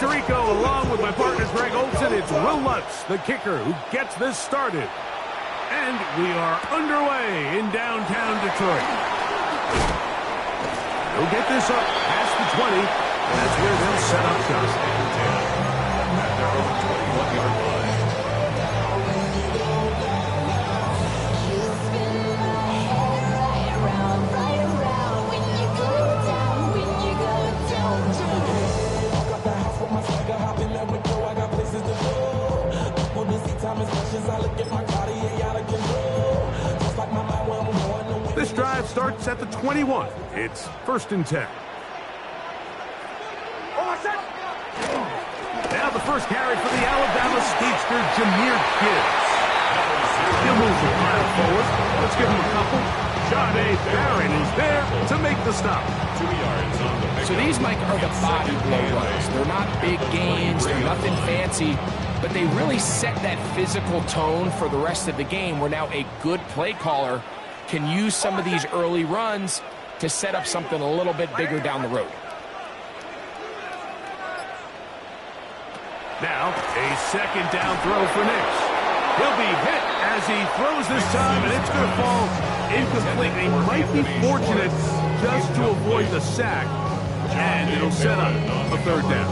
Tirico, along with my partner Greg Olson. It's Will Lutz, the kicker, who gets this started. And we are underway in downtown Detroit. They'll get this up past the 20, and that's where they'll set up shop. At their own 21-yard line. This drive starts at the 21. It's 1st and 10. Now the first carry for the Alabama speedster, Jahmyr Gibbs. He'll move the pile forward. Let's give him a couple. Jahdae Barron is there to make the stop. 2 yards on the pickup. So these, Mike, are the body blow runs. They're not big gains. They're nothing fancy. But they really set that physical tone for the rest of the game, where now a good play caller can use some of these early runs to set up something a little bit bigger down the road. Now, a 2nd down throw for Nix. He'll be hit as he throws this time, and it's going to fall incomplete. He might be fortunate just to avoid the sack, and it'll set up a 3rd down.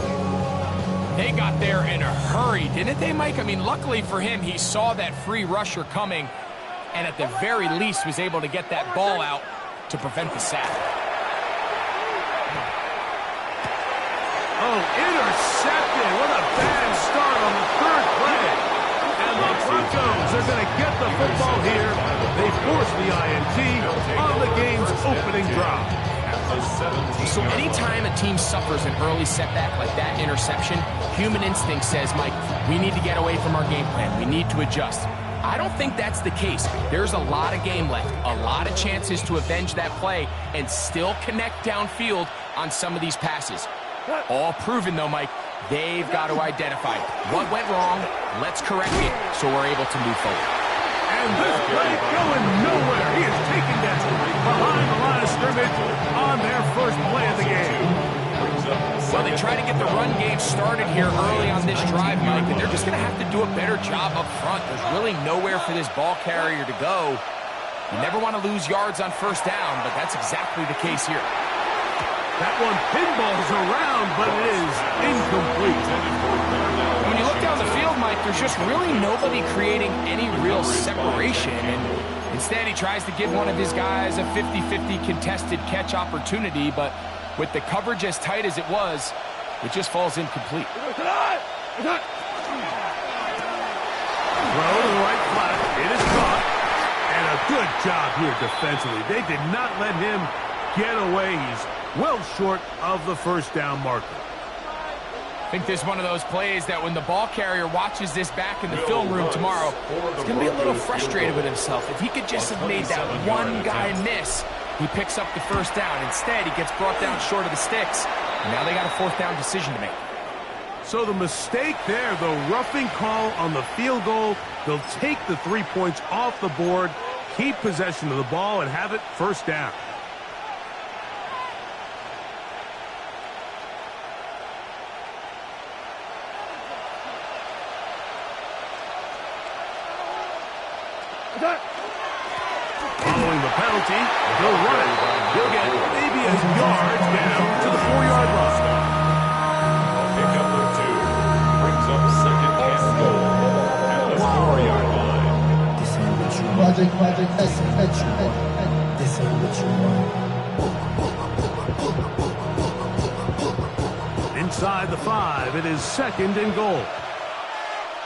They got there in a hurry, didn't they, Mike? I mean, luckily for him, he saw that free rusher coming, and at the very least was able to get that ball out to prevent the sack. Oh, intercepted. What a bad start on the 3rd play. And the Broncos are going to get the football here. They force the INT on the game's opening drive. So anytime a team suffers an early setback like that interception, human instinct says, Mike, we need to get away from our game plan. We need to adjust. I don't think that's the case. There's a lot of game left, a lot of chances to avenge that play and still connect downfield on some of these passes. All proven, though, Mike, they've got to identify what went wrong, let's correct it so we're able to move forward. And this play going nowhere. He is taken down behind the line of scrimmage on their first play of the game. Well, they try to get the run game started here early on this drive, Mike, and they're just going to have to do a better job up front. There's really nowhere for this ball carrier to go. You never want to lose yards on 1st down, but that's exactly the case here. That one pinballs around, but it is incomplete. When you look down the field, Mike, there's just really nobody creating any real separation, and instead he tries to give one of his guys a 50-50 contested catch opportunity, but with the coverage as tight as it was, it just falls incomplete. Throw to the right flat. It is caught. And a good job here defensively. They did not let him get away. He's well short of the 1st down marker. I think this is one of those plays that when the ball carrier watches this back in the film room tomorrow, he's going to be a little frustrated with himself. If he could just have made that one guy miss, he picks up the 1st down. Instead, he gets brought down short of the sticks. And now they got a 4th down decision to make. So the mistake there, the roughing call on the field goal, they'll take the 3 points off the board, keep possession of the ball, and have it 1st down. Following the penalty, they'll run it. They'll get maybe a yard down to the 4-yard line. Pickup of 2 brings up 2nd and goal at the 4-yard line. This ain't what you want. Project, this ain't what you want. Inside the 5, it is 2nd and goal.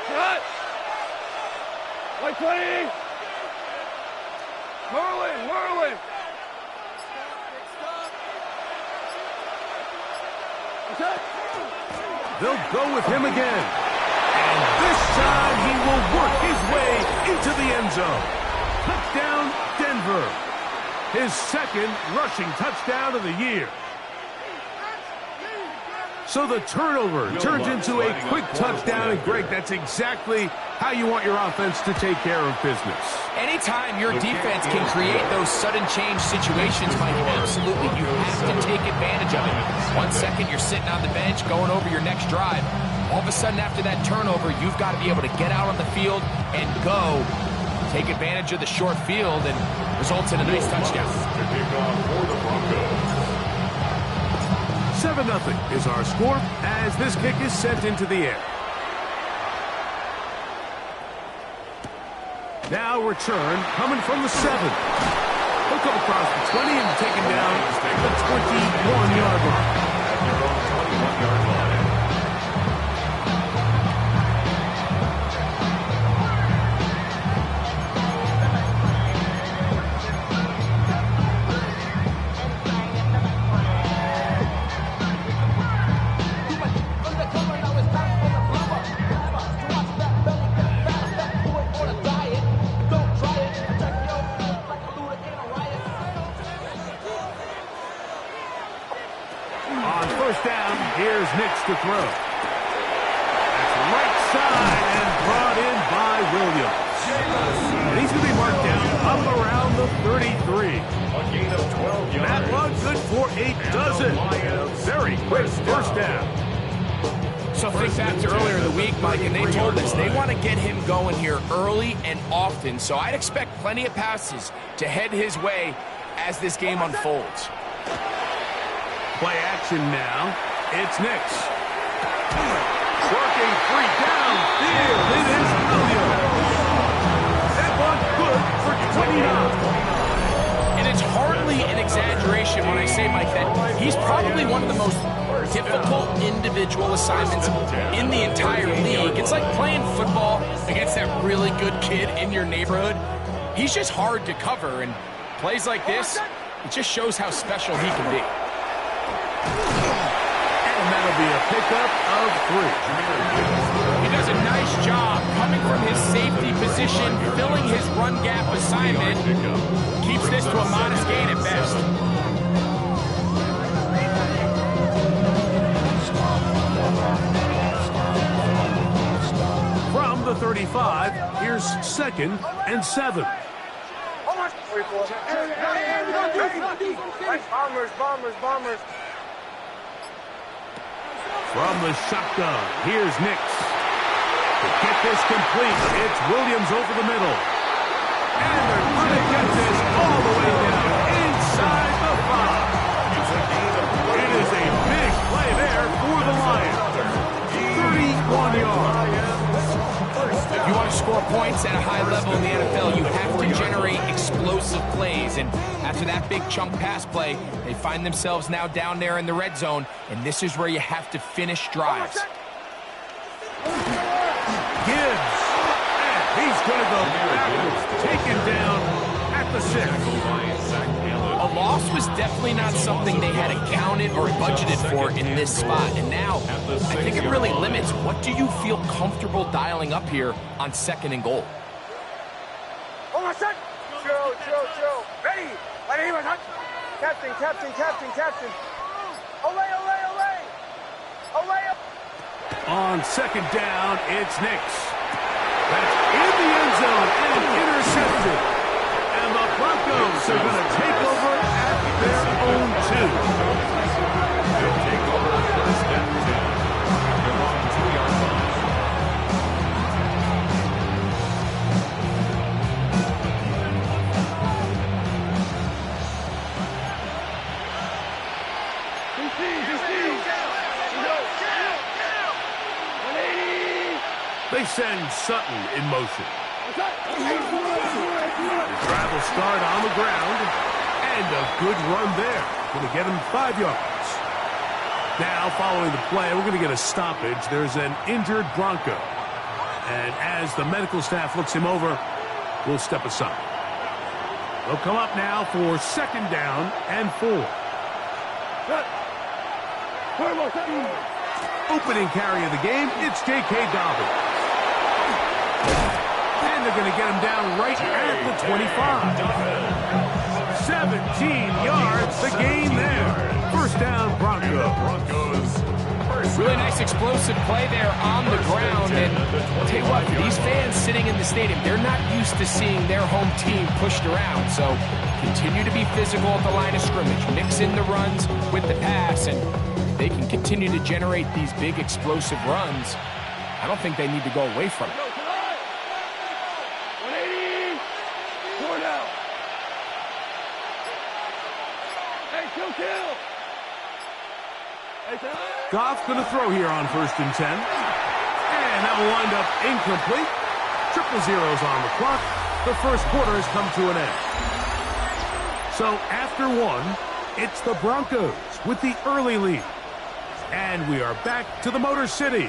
Cut! White 20! Merlin! They'll go with him again. And this time he will work his way into the end zone. Touchdown, Denver. His 2nd rushing touchdown of the year. So the turnover turns into a quick touchdown, and Greg, that's exactly how you want your offense to take care of business. Anytime your defense can create those sudden change situations, Mike, absolutely, you have to take advantage of it. 1 second, you're sitting on the bench, going over your next drive. All of a sudden, after that turnover, you've got to be able to get out on the field and go. Take advantage of the short field, and results in a nice touchdown. 7-0 is our score as this kick is sent into the air. Now return coming from the 7. He'll come across the 20 and taken down at the 21-yard line. At your own 21-yard line. Here's Nix to throw. That's right side and brought in by Williams. And he's going to be marked down up around the 33. A gain of 12 yards. That one good for a dozen. Very quick first down. So think back to earlier in the week, Mike, and they told us they want to get him going here early and often. So I'd expect plenty of passes to head his way as this game unfolds. Play action now. It's Nix. Working free downfield. It is Williams. That one good for 29. And it's hardly an exaggeration when I say, Mike, that he's probably one of the most difficult individual assignments in the entire league. It's like playing football against that really good kid in your neighborhood. He's just hard to cover, and plays like this, it just shows how special he can be. And that'll be a pickup of 3. He does a nice job coming from his safety position, filling his run gap assignment. Keeps this to a modest gain at best. From the 35, here's 2nd and 7. Bombers. From the shotgun, here's Nix. To get this complete, it's Williams over the middle. And they're going to get this all the way down inside the 5. It is a big play there for the Lions. 31 yards. If you want to score points at a high level in the NFL, you have to generate explosive plays. And after that big chunk pass play, they find themselves now down there in the red zone, and this is where you have to finish drives. Gibbs. And he's going to go backwards. Taken down at the 6. A loss was definitely not something they had accounted or budgeted for in this spot. And now, I think it really limits what do you feel comfortable dialing up here on 2nd and goal. Joe. Ready? Captain. Olay. On 2nd down, it's Nix. That's in the end zone and intercepted. And the Broncos are going to take over at their own 2. They'll take over first and 10. They're on 2-yard line. They send Sutton in motion. The drive will start on the ground. And a good run there. Going to get him 5 yards. Now, following the play, we're going to get a stoppage. There's an injured Bronco. And as the medical staff looks him over, we'll step aside. They'll come up now for 2nd down and 4. Opening carry of the game, it's J.K. Dobbins. And they're going to get him down right at the 25. 17 yards, the gain there. First down, Broncos. Really nice explosive play there on the ground. And I'll tell you what, these fans sitting in the stadium, they're not used to seeing their home team pushed around. So continue to be physical at the line of scrimmage. Mix in the runs with the pass, and they can continue to generate these big explosive runs. I don't think they need to go away from it. 180. 4 down. Hey, kill. Goff's going to throw here on 1st and 10. And that will wind up incomplete. 0-0s on the clock. The first quarter has come to an end. So after one, it's the Broncos with the early lead. And we are back to the Motor City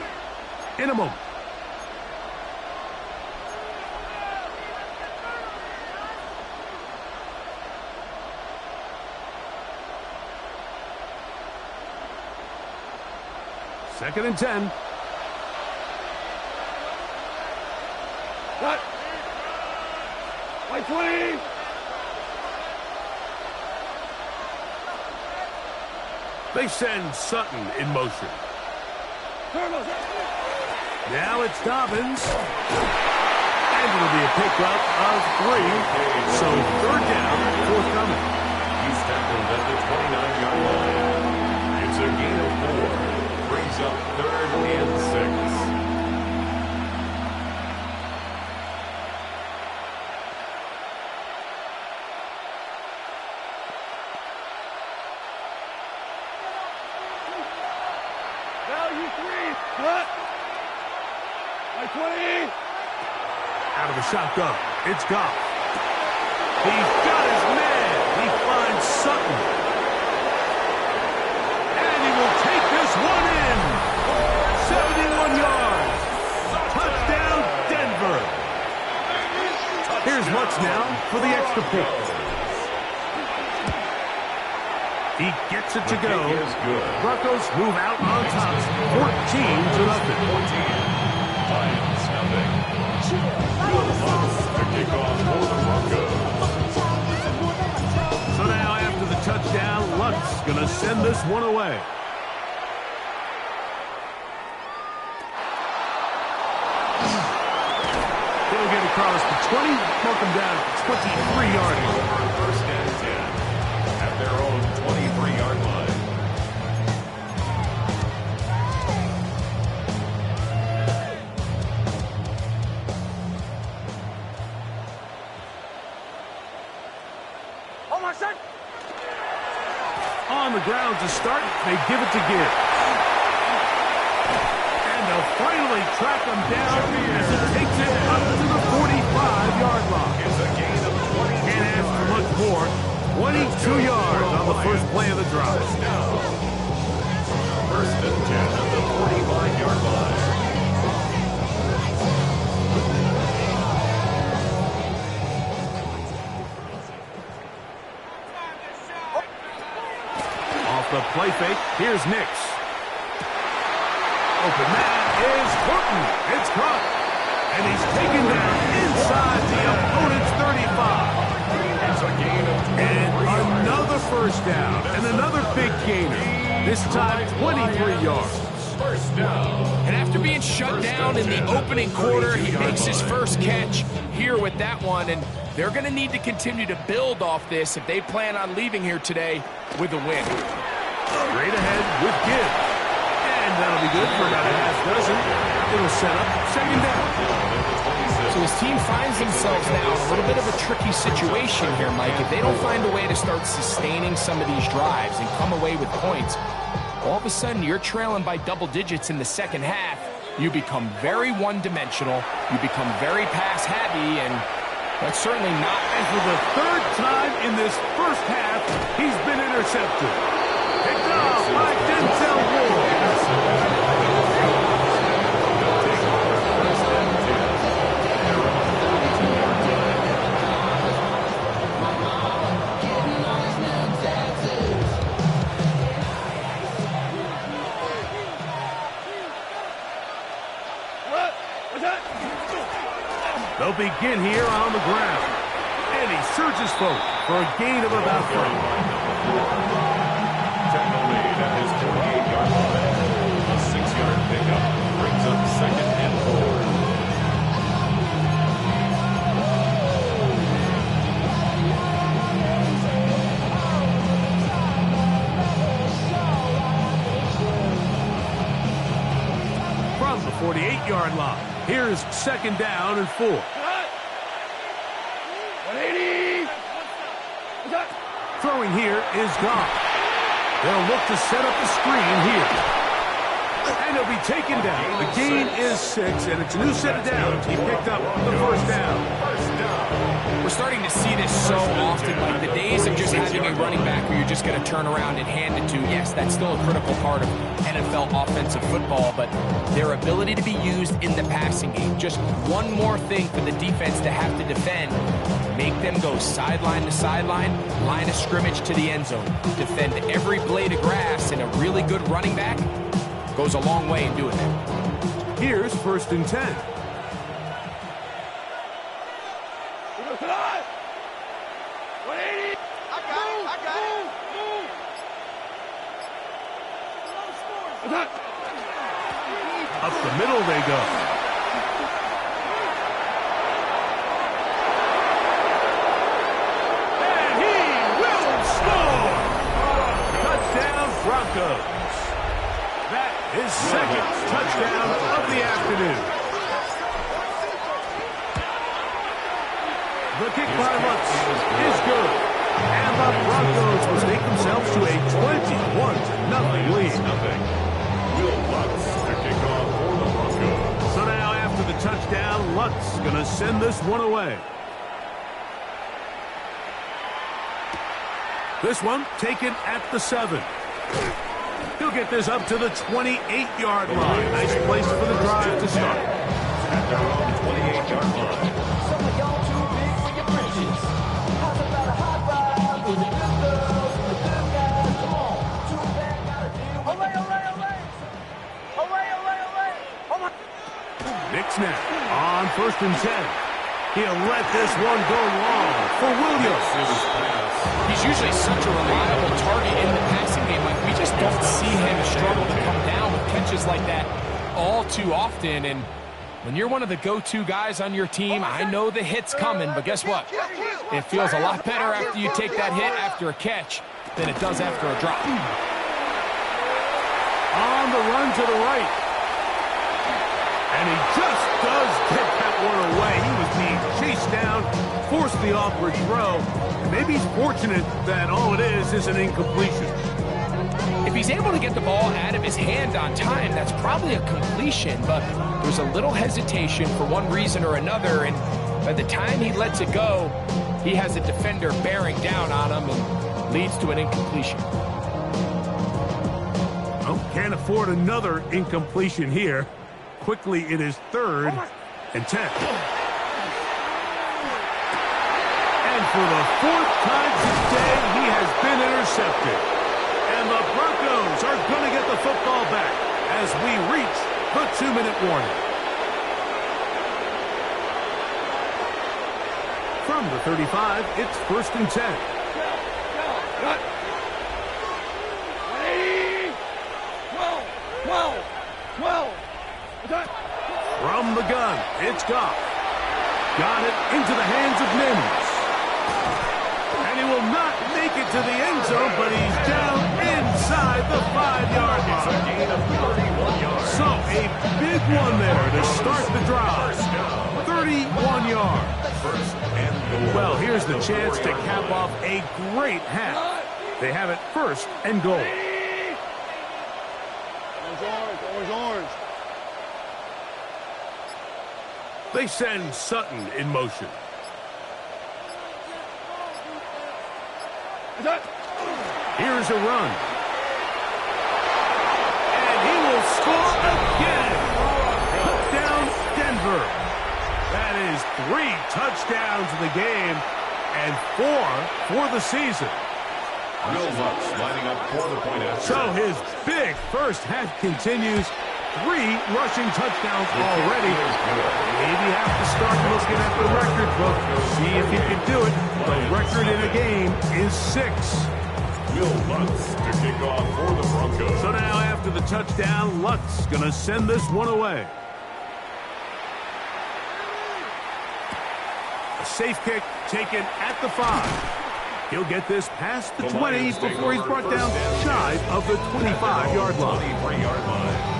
in a moment. Second and 10. Cut. White 20. They send Sutton in motion. Now it's Dobbins. And it'll be a pickup of 3. So third down, forthcoming. He's tackled at the 29-yard line. It's a gain of 4. Brings up 3rd and 6. Value 3. Cut. White 20. Out of the shotgun, it's Goff. He's got his man. He finds Sutton. And he will take this one in. 71 yards. Touchdown, Denver. Here's Lutz now for the extra point. He gets it to go. Broncos move out on top. 14-0. 14. Lions, nothing. The kickoff for the Broncos. So now after the touchdown, Lutz going to send this one away. He'll get across the 20, mark him down at the 23-yard line. 1st and 10 at their own 23-yard line. Oh, my son. On the ground to start, they give it to Gibbs. And they'll finally track him down as he takes it up to the 45-yard line. It's a gain of 20. Can't ask for much more. 22 yards on the first play of the drive. 1st and 10 at the 45-yard line. Off the play fake, here's Nix. Open man is Horton. It's caught. And he's taken down inside the opponent's 35. It's a gain of 20. And another first down. And another big gainer. This time 23 yards. 1st down. And after being shut down in the opening quarter, he makes his first catch here with that one. And they're going to need to continue to build off this if they plan on leaving here today with a win. Straight ahead with Gibbs. And that'll be good for about a half dozen. It'll set up 2nd down. So his team finds themselves now in a little bit of a tricky situation here, Mike. If they don't find a way to start sustaining some of these drives and come away with points, all of a sudden you're trailing by double digits in the second half. You become very one-dimensional. You become very pass-heavy, and that's certainly not. And for the 3rd time in this first half, he's been intercepted. Picked off by Denzel Ward. They'll begin here on the ground. And he surges forward for a gain of about 3. Tackle made at his 28-yard line. pickup brings up 2nd and 4. From the 48-yard line, here's 2nd down and 4. 180. Throwing here is gone. They'll look to set up the screen here. And he'll be taken down. The gain is 6, and it's a new set of downs. He picked up the 1st down. We're starting to see this so often, like the days of just having a running back where you're just going to turn around and hand it to. Yes, that's still a critical part of NFL offensive football, but their ability to be used in the passing game. Just one more thing for the defense to have to defend. Make them go sideline to sideline, line of scrimmage to the end zone. Defend every blade of grass, and a really good running back goes a long way in doing that. Here's 1st and 10. Tonight. 180. I got it. Up the middle they go. And he will score! Touchdown Broncos. That is 2nd touchdown of the afternoon. The kick by Lutz is good. And the Broncos will take themselves to a 21-0 lead. Will Lutz to kick off for the Broncos. So now after the touchdown, Lutz going to send this one away. This one taken at the 7. He'll get this up to the 28-yard line. Nice place for the drive to start. At their own 28-yard line. Nick snap on 1st and 10. He'll let this one go long for Williams. He's usually such a reliable target in the passing game. Like, we just don't see him struggle to come down with catches like that all too often. And when you're one of the go-to guys on your team, I know the hit's coming, but guess what? It feels a lot better after you take that hit after a catch than it does after a drop. On the run to the right. And he just does get that one away. He was being chased down, forced the awkward throw. And maybe he's fortunate that all it is an incompletion. If he's able to get the ball out of his hand on time, that's probably a completion, but there's a little hesitation for one reason or another, and by the time he lets it go, he has a defender bearing down on him and leads to an incompletion. Oh, can't afford another incompletion here. Quickly, it is 3rd and 10. And for the 4th time today, he has been intercepted. And the Broncos are going to get the football back as we reach the 2-minute warning. From the 35, it's 1st and 10. 180. 12. From the gun, it's Goff. Got it into the hands of Mims. And he will not make it to the end zone, but he's down inside the 5-yard line. So a big one there to start the drive. 31 yards. Well, here's the chance to cap off a great half. They have it 1st and goal. Orange. They send Sutton in motion. Here's a run. And he will score again. Put down Denver. That is 3 touchdowns in the game and 4 for the season. Will Lutz lining up for the point after. So his big first half continues. 3 rushing touchdowns already. Maybe have to start looking at the record book. See if he can do it. The record in a game is 6. Will Lutz to kick off for the Broncos. So now after the touchdown, Lutz going to send this one away. A safe kick taken at the 5. He'll get this past the 20 before he's brought down shy of the 25-yard line. 23-yard line.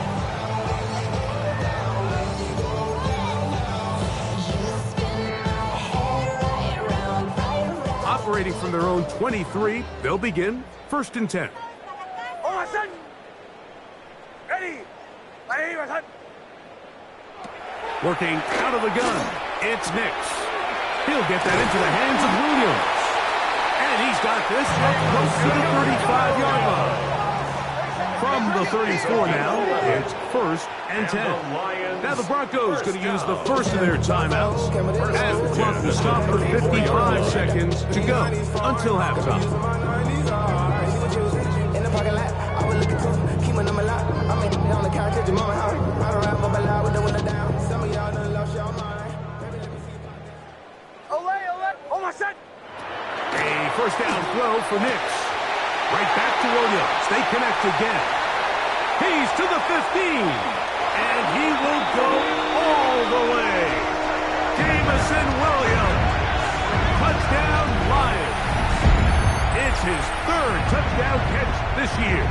Operating from their own 23, they'll begin 1st and 10. Working out of the gun, it's Nix. He'll get that into the hands of Williams. And he's got this up close to the 35-yard line. From the 34 now, it's 1st and 10. Now the Broncos going to use the first of their timeouts. And the clock will stop for 55 seconds to go until halftime. A first down throw for Nix. Right back to Williams. They connect again. He's to the 15. And he will go all the way. Jameson Williams. Touchdown Lions. It's his 3rd touchdown catch this year.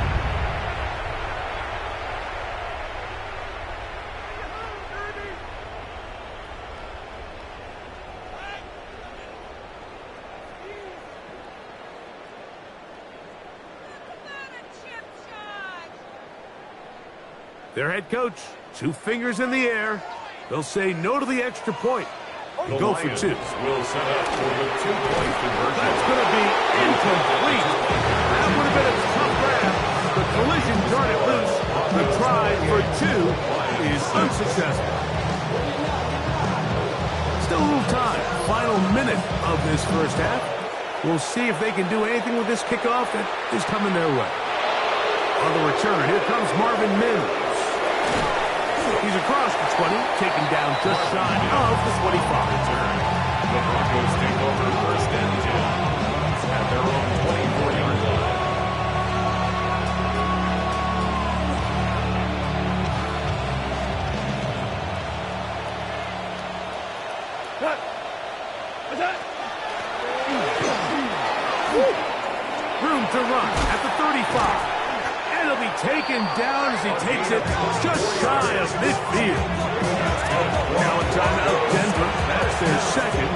Their head coach, 2 fingers in the air. They'll say no to the extra point and go for 2. Will set up for the 2-point conversion. That's going to be incomplete. That would have been a tough grab. The collision turned it loose. The try for 2 is unsuccessful. Still a little time. Final minute of this first half. We'll see if they can do anything with this kickoff that is coming their way. On the return, here comes Marvin Mims. He's across the 20, taken down just shy of the 25. The Broncos take over 1st and 10 at their own 24-yard line. Room to run at the 35. And he'll be taken down as he takes it just shy of midfield. Now a timeout, Denver. That's their 2nd.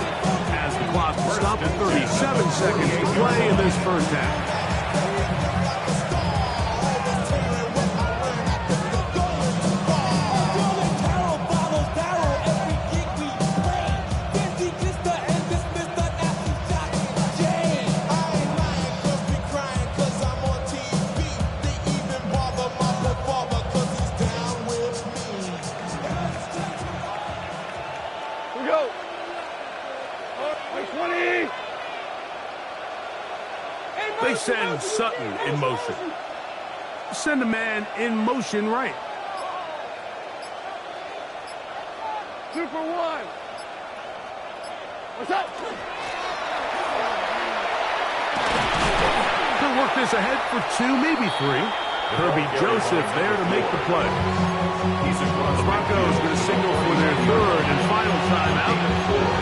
As the clock will stop at 37 seconds to play in this first half. They send Sutton in motion. Send a man in motion right. 2 for 1. What's up? They'll work this ahead for 2, maybe 3. Kirby Joseph there to make the play. The Broncos going to signal for their 3rd and final timeout.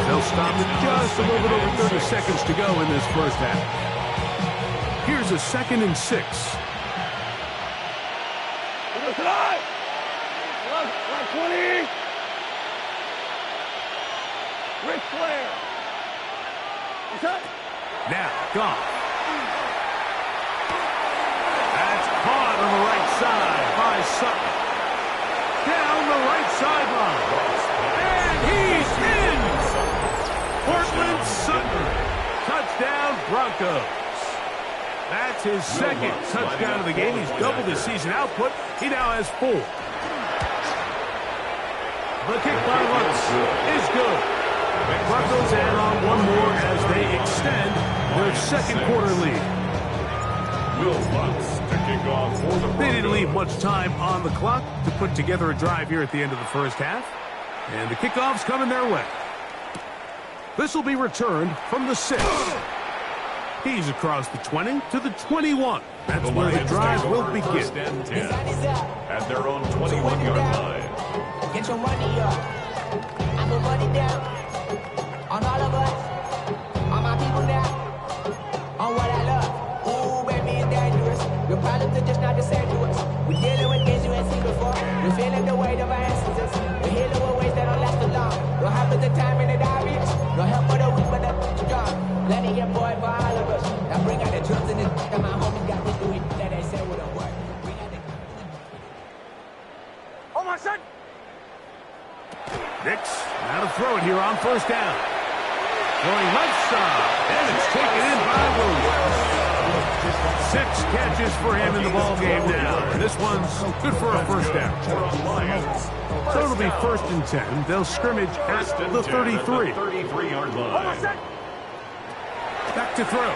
They'll stop it just a little bit over 30 seconds to go in this first half. Here's a 2nd and 6. Tonight. 20. Ric Flair. What's up? Now, Goff. That's caught on the right side by Sutton. Down the right sideline. And he's in! Portland Sutton. Touchdown, Broncos. That's his 2nd touchdown of the game. He's doubled his season output. He now has 4. The kick by Lutz is good. Broncos add on one more as they extend their 2nd quarter lead. Will Lutz to kick off for the Broncos. They didn't leave much time on the clock to put together a drive here at the end of the first half. And the kickoff's coming their way. This will be returned from the 6. He's across the 20 to the 21. That's where the drive will begin. First and 10 at their own 21-yard line. Get your money up. I put money down on all of us, on my people now, on what I love. Ooh, baby, it's dangerous. Your problems are just not the same to us. We're dealing with things you ain't seen before. We're feeling the weight of our ancestors. We're healing with ways that don't last too long. No help at the time and it obvious. No help for the weak, but the strong. Letting your boy for all of us. Now bring out the drums and the and my homies got to do it. That they say wouldn't work. Oh, my son! Nix, now to throw it here on first down. Throwing left side, and it's taken in by Williams. 6 catches for him in the ball game now. This one's good for a first down. So it'll be first and 10. They'll scrimmage at the 33. 33-yard line. Back to throw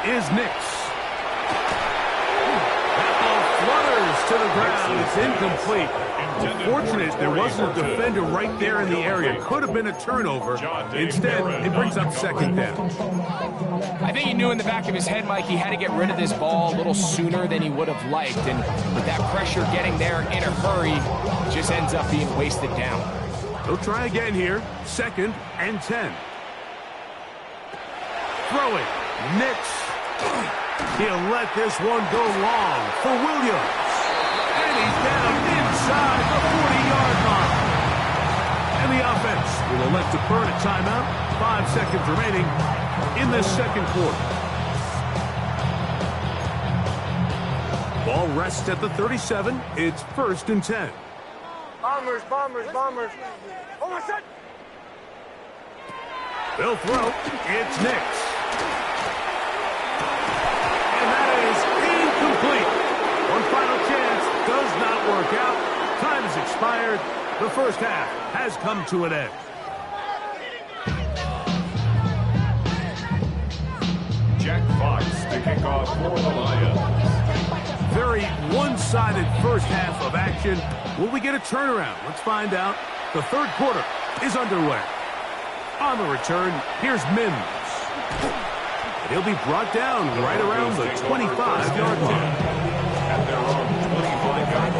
is Nix. That ball flutters to the ground. It's incomplete. Fortunate there wasn't a defender right there in the area. Could have been a turnover. Instead, it brings up second down. I think he knew in the back of his head, Mike, he had to get rid of this ball a little sooner than he would have liked. And with that pressure getting there in a hurry, it just ends up being wasted down. He'll try again here. Second and 10. Throwing. Nix. He'll let this one go long for Williams. And he's down inside the 40-yard line. And the offense will elect to burn a timeout. 5 seconds remaining in this second quarter. Ball rests at the 37. It's first and 10. Bombers, bombers, bombers. Oh, my son! They'll throw. It's Nix. And that is incomplete. One final chance does not work out. Time has expired. The first half has come to an end. Jack Fox to kick off for the Lions. Very one-sided first half of action. Will we get a turnaround? Let's find out. The third quarter is underway. On the return, here's Mims. And he'll be brought down right around the 25-yard line. At their own 25-yard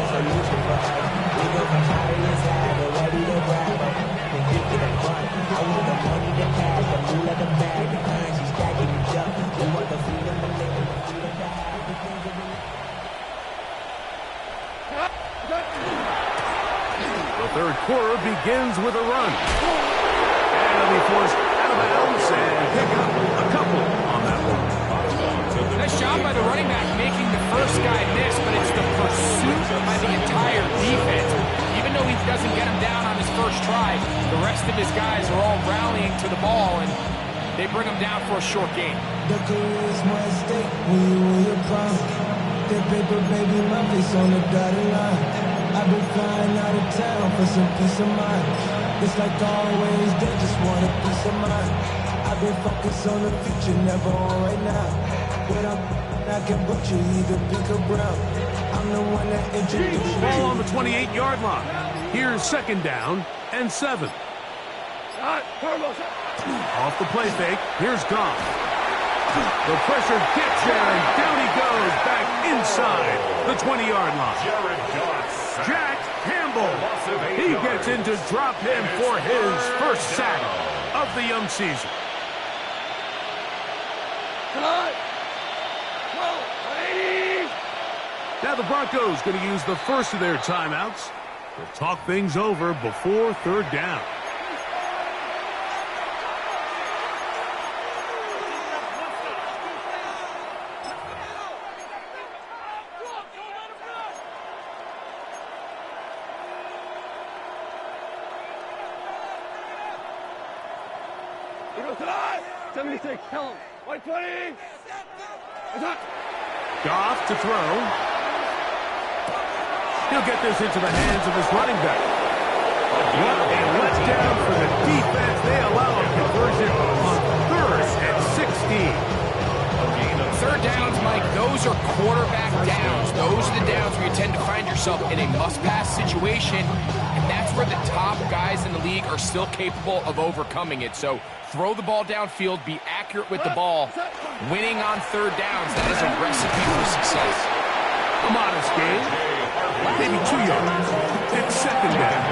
The third quarter begins with a run. And he'll be forced out of bounds and pick up a couple on that one. Nice job by the running back making the first guy miss, but it's the pursuit by the entire defense. Even though he doesn't get him down on his first try, the rest of his guys are all rallying to the ball, and they bring him down for a short gain. The career's more at stake when you win your prime. That paper, baby, my face on the dotted line. I've been flying out of town for some peace of mind. It's like always, they just want a piece of mind. I've been focused on the future, never on right now. When I can put you either pink or brown. I'm the one that introduced you. Ball on the 28-yard line. Here's second down and 7. Off the play fake. Here's Goff. The pressure gets there, and down he goes back inside the 20-yard line. Jared Goff. Jack Campbell. He gets in to drop him for his first sack of the young season. Now the Broncos going to use the first of their timeouts to talk things over before third down. He goes alive! 76, tell him. 120! Goff to throw. He'll get this into the hands of his running back. What a letdown for the defense. They allow a conversion on 3rd and 16. Third downs, Mike, those are quarterback downs. Those are the downs where you tend to find yourself in a must-pass situation. And And that's where the top guys in the league are still capable of overcoming it. So throw the ball downfield, be accurate with the ball. Winning on third downs, that is a recipe for success. A modest gain, maybe 2 yards. It's second down.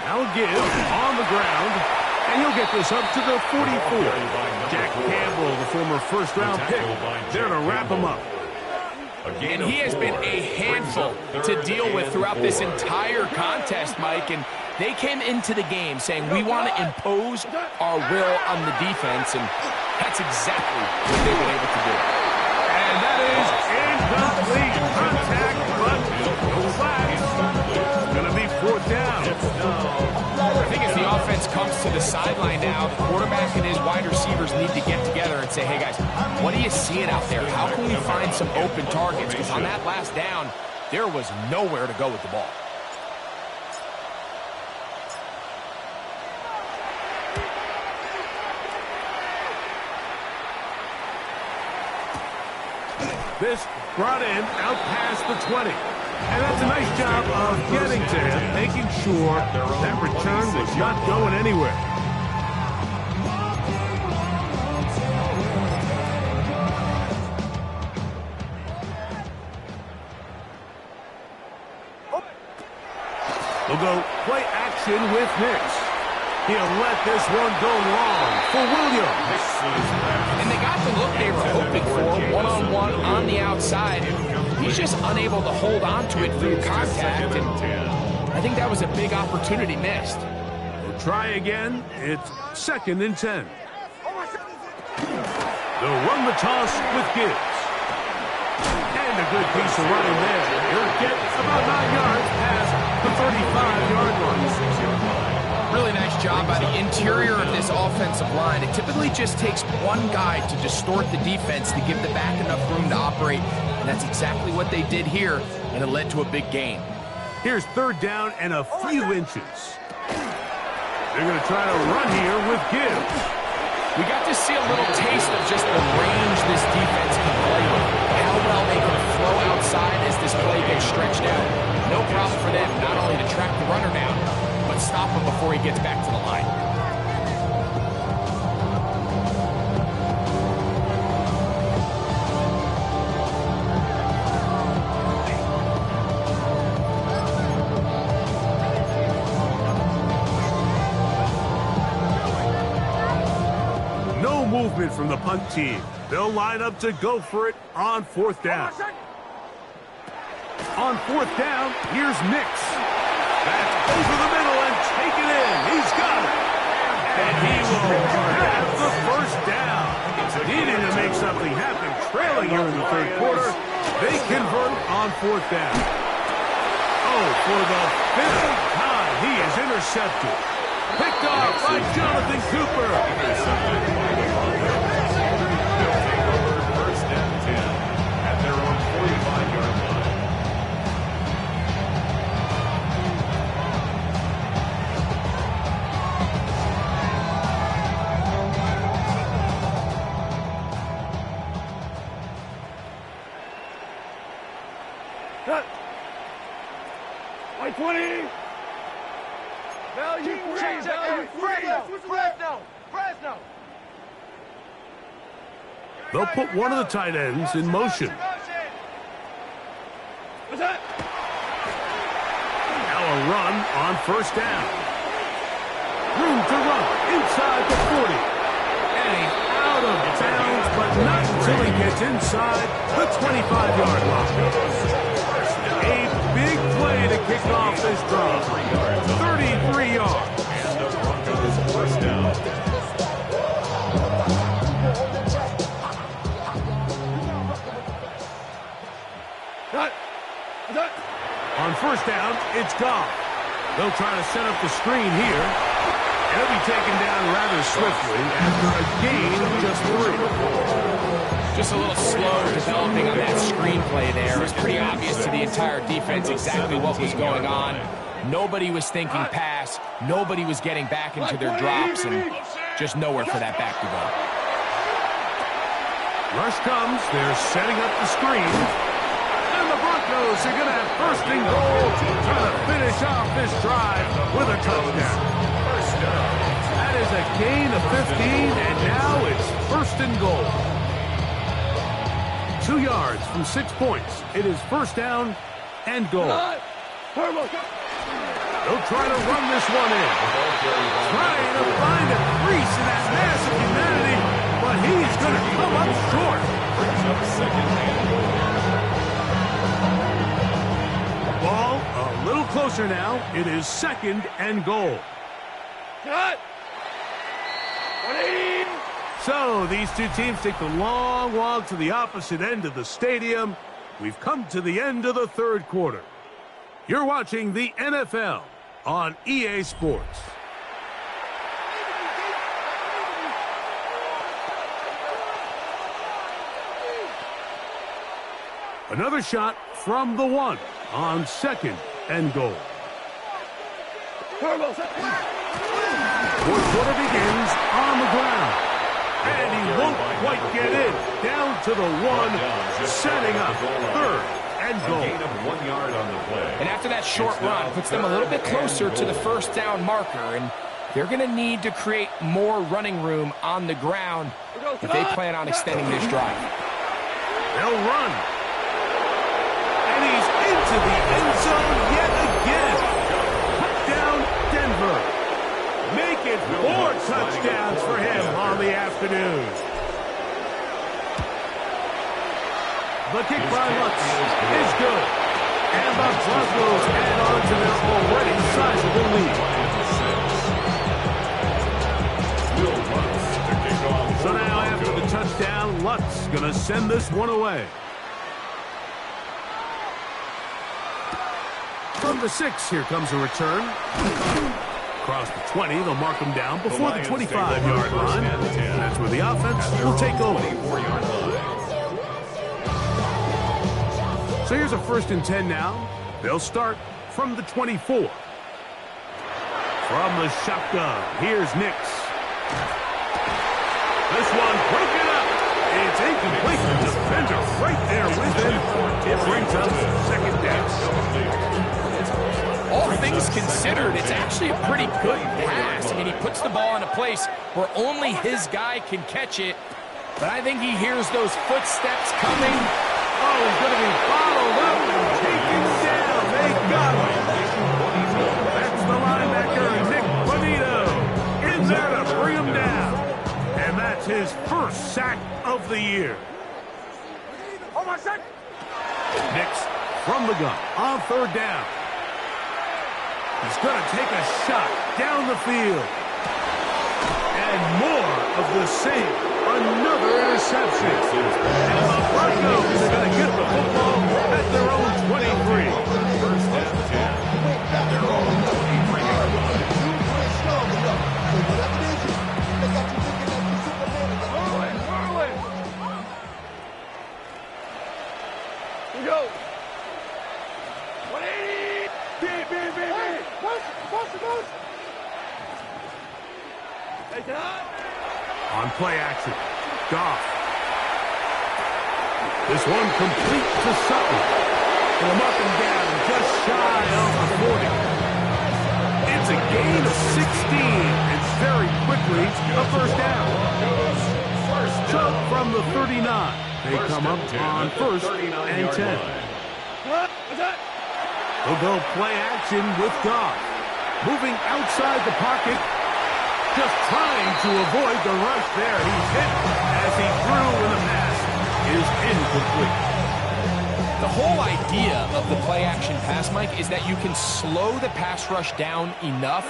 Now give on the ground, and he'll get this up to the 44. Jack Campbell, the former first-round pick, there to wrap him up. And he has been a handful to deal with throughout this entire contest, Mike. And they came into the game saying, we want to impose our will on the defense, and that's exactly what they've been able to do. And that is incomplete. Contact, but no flags. It's going to be fourth down. I think as the offense comes to the sideline now, the quarterback and his wide receivers need to get together and say, hey, guys, what are you seeing out there? How can we find some open targets? Because on that last down, there was nowhere to go with the ball. This brought in out past the 20. And that's a nice job of getting to him, making sure that return was not going anywhere. They'll go play action with Nix. He'll let this one go long for Williams. And they got the look they were hoping for, one-on-one on the outside. He's just unable to hold on to it through contact, and I think that was a big opportunity missed. We'll try again. It's second and 10. They'll run the toss with Gibbs. And a good piece of running there. He'll get about 9 yards past the 35-yard line. Really nice job by the interior of this offensive line. It typically just takes one guy to distort the defense to give the back enough room to operate, and that's exactly what they did here, and it led to a big gain. Here's third down and a few inches. They're going to try to run here with Gibbs. We got to see a little taste of just the range this defense can play with. How well they can flow outside as this play gets stretched out. No problem for them not only to track the runner down, but stop him before he gets back to the line. No movement from the punt team. They'll line up to go for it on fourth down. On fourth down, here's Nix. That's over the middle and taken in. He's got it. And he will have the first down. Needing to make something happen, trailing here in the third quarter. They convert on fourth down. Oh, for the fifth time, he is intercepted. Picked off by Jonathan Cooper. First and 10 at their own 45-yard line. Cut. White 20. Value free. Value free. Fresno. They'll put one of the tight ends in motion. What's that? Now a run on first down. Room to run inside the 40. And he's out of bounds, but not until he gets inside the 25-yard line. A big play to kick off this drive. 33 yards. And the Broncos first down. On first down, it's Goff. They'll try to set up the screen here. And he'll be taken down rather swiftly after a gain of just 3. Just a little slow developing on that screen. screenplay there. It was pretty obvious to the entire defense exactly what was going on. Nobody was thinking pass. Nobody was getting back into their drops, and just nowhere for that back to go. Rush comes. They're setting up the screen. And the Broncos are going to have first and goal, trying to finish off this drive with a touchdown. First down. That is a gain of 15, and now it's first and goal. 2 yards from 6 points. It is first down and goal. They'll try to run this one in. Trying to find a crease in that mass of humanity, but he's going to come up short. Brings up second and goal. Ball a little closer now. It is second and goal. Cut! 180! So these two teams take the long walk to the opposite end of the stadium. We've come to the end of the third quarter. You're watching the NFL on EA Sports. Another shot from the 1 on second and goal. Fourth quarter begins on the ground. And he won't quite get in. Down to the 1, setting up third and goal. A gain of 1 yard on the play. And after that short run, puts them a little bit closer to the first down marker, and they're going to need to create more running room on the ground if they plan on extending this drive. They'll run. And he's into the end zone yet again. Touchdown, Denver. Make it 4 touchdowns for him on the afternoon. The kick by Lutz is good. And the Broncos add on to their already sizable lead. So now after the touchdown, Lutz going to send this one away. From the 6, here comes a return. Across the 20, they'll mark him down before the 25-yard line. That's where the offense will take over. 24-yard line. So here's a first and 10 now. They'll start from the 24. From the shotgun, here's Nix. This one broken up. It's incomplete. The defender right there with him. It brings up second down. All things considered, it's actually a pretty good pass. I mean, he puts the ball in a place where only his guy can catch it. But I think he hears those footsteps coming. Oh, he's going to be followed up and taken down. They got him. That's the linebacker, Nick Bonito, in there to bring him down. And that's his first sack of the year. Oh, my son! Nix from the gun on third down. He's going to take a shot down the field. And more of the same. Another interception. And the Broncos are going to get the football at their own 23. First and 10. At their own 23-yard line. Here we go. 180! Hey, Todd! On play action, Goff. This one complete to Sutton. They'll mark him down just shy of the 40. It's a gain of 16, and very quickly a first down. So from the 39, they come up on first and 10. They'll go play action with Goff. Moving outside the pocket. Just trying to avoid the rush there. He's hit as he threw, and the pass is incomplete. The whole idea of the play-action pass, Mike, is that you can slow the pass rush down enough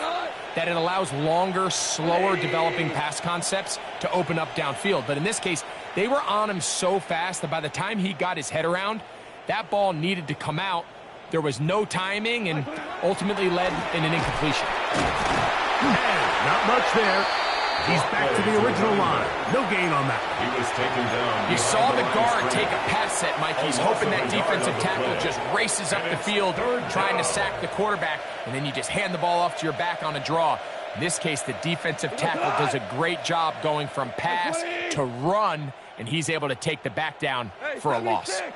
that it allows longer, slower developing pass concepts to open up downfield. But in this case, they were on him so fast that by the time he got his head around, that ball needed to come out. There was no timing and ultimately led in an incompletion. And not much there. He's back to the original line. No gain on that. He was taken down. You saw the guard take a pass set, Mike. He's hoping that defensive tackle just races up the field, trying to sack the quarterback, and then you just hand the ball off to your back on a draw. In this case, the defensive tackle does a great job going from pass to run, and he's able to take the back down for a loss. Out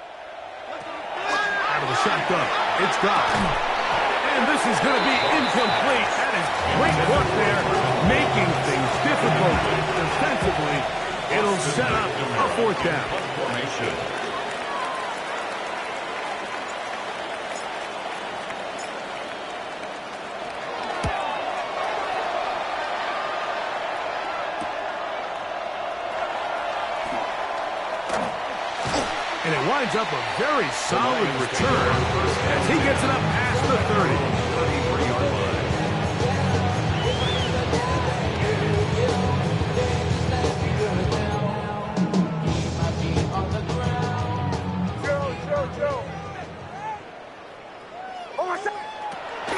of the shotgun. It's dropped. And this is going to be incomplete. That is great work there, making things difficult defensively. It'll set up a fourth down. Formation. And it winds up a very solid return as he gets it up past the 30. 33-yard line.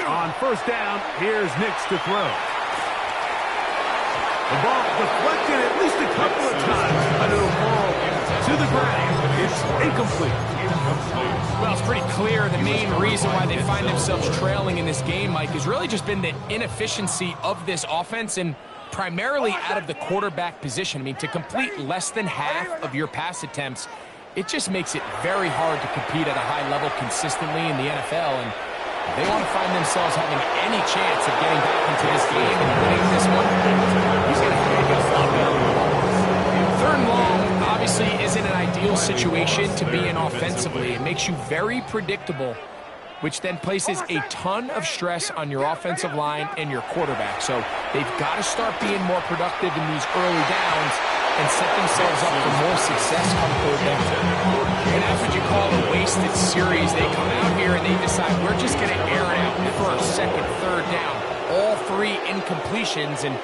On first down, here's Nix to throw. The ball deflected at least a couple of times, but it'll fall to the ground. It's incomplete. Well, it's pretty clear the main reason why they find themselves trailing in this game, Mike, has really just been the inefficiency of this offense and primarily out of the quarterback position. I mean, to complete less than half of your pass attempts, it just makes it very hard to compete at a high level consistently in the NFL. And if they want to find themselves having any chance of getting back into this game and winning this one, he's going to have to get a lot better. Third and long obviously isn't an ideal situation to be in offensively. It makes you very predictable, which then places a ton of stress on your offensive line and your quarterback. So they've got to start being more productive in these early downs and set themselves up for more success come third down. And that's what you call a wasted series. They come out here and they decide we're just going to air it out first, second, third down. All three incompletions, and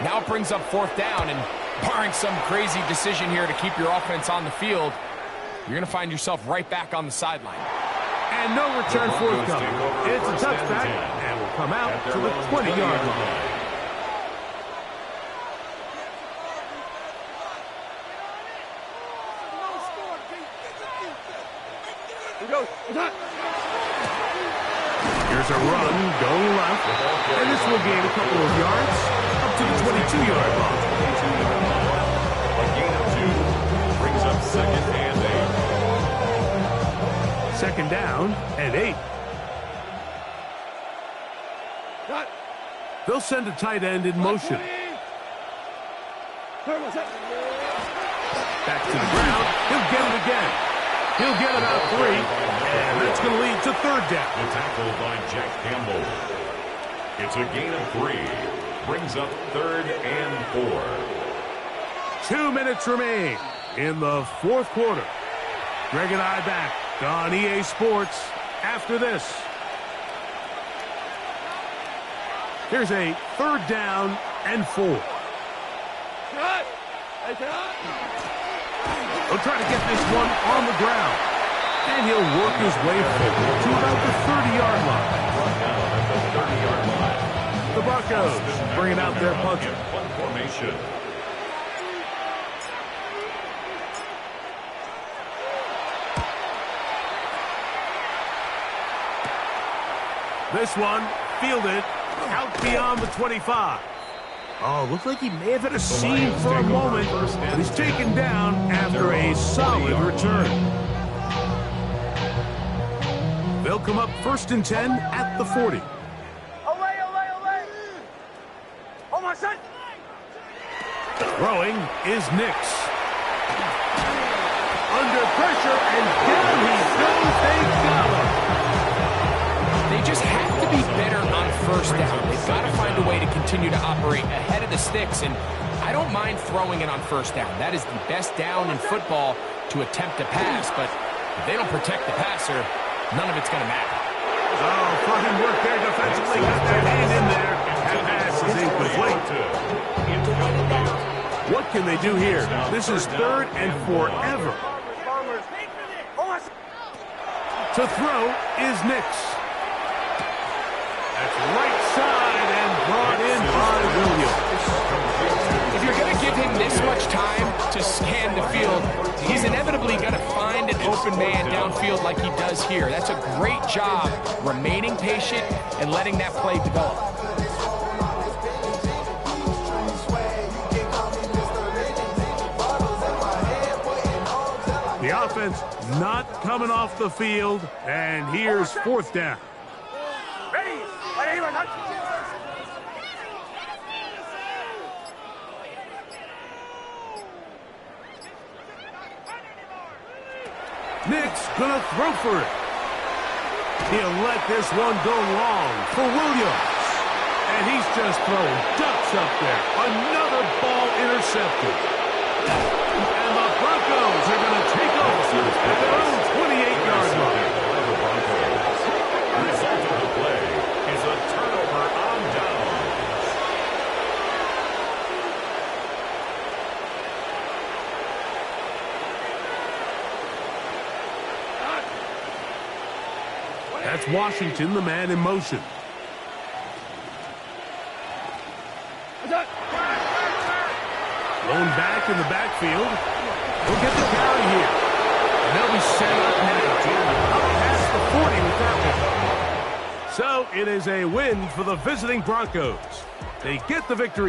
now it brings up fourth down. And barring some crazy decision here to keep your offense on the field, you're going to find yourself right back on the sideline. And no return forthcoming. It's a touchback, and will come out to the 20-yard line. Here's a run, going left, and this will gain a couple of yards up to the 22-yard line. A gain of 2 brings up second and 8. Second down and 8. They'll send a tight end in motion. Back to the ground. He'll get it again. He'll get about 3, and that's going to lead to third down. The tackle by Jack Campbell. It's a gain of 3. Brings up third and 4. 2 minutes remain in the fourth quarter. Greg and I back on EA Sports after this. Here's a third down and 4. He'll try to get this one on the ground. And he'll work his way forward to about the 30-yard line. The Broncos bringing out their punter. Punt formation. This one fielded out beyond the 25. Oh, looked like he may have hit a seam for a moment, but he's taken down after a solid return. They'll come up first and 10 at the 40. Throwing is Nix. Under pressure, and down he goes. They got him. They just have to be better on first down. They've got to find a way to continue to operate ahead of the sticks, and I don't mind throwing it on first down. That is the best down in football to attempt to pass, but if they don't protect the passer, none of it's going to matter. Oh, fine work there defensively. Got their hand in there. That pass is incomplete. What can they do here? This is third and forever. To throw is Nix. That's right side and brought in by Williams. If give him this much time to scan the field, he's inevitably going to find an open man downfield like he does here. That's a great job remaining patient and letting that play develop. The offense not coming off the field, and here's fourth down. Nick's gonna throw for it. He'll let this one go long for Williams. And he's just throwing ducks up there. Another ball intercepted. And the Broncos are going to take off at their own 28-yard line. The result of the play is a turnover on downs. That's Washington, the man in motion. Thrown back in the backfield. He'll get the carry here. And they'll be set up now. Up past the 40 with that one. So it is a win for the visiting Broncos. They get the victory.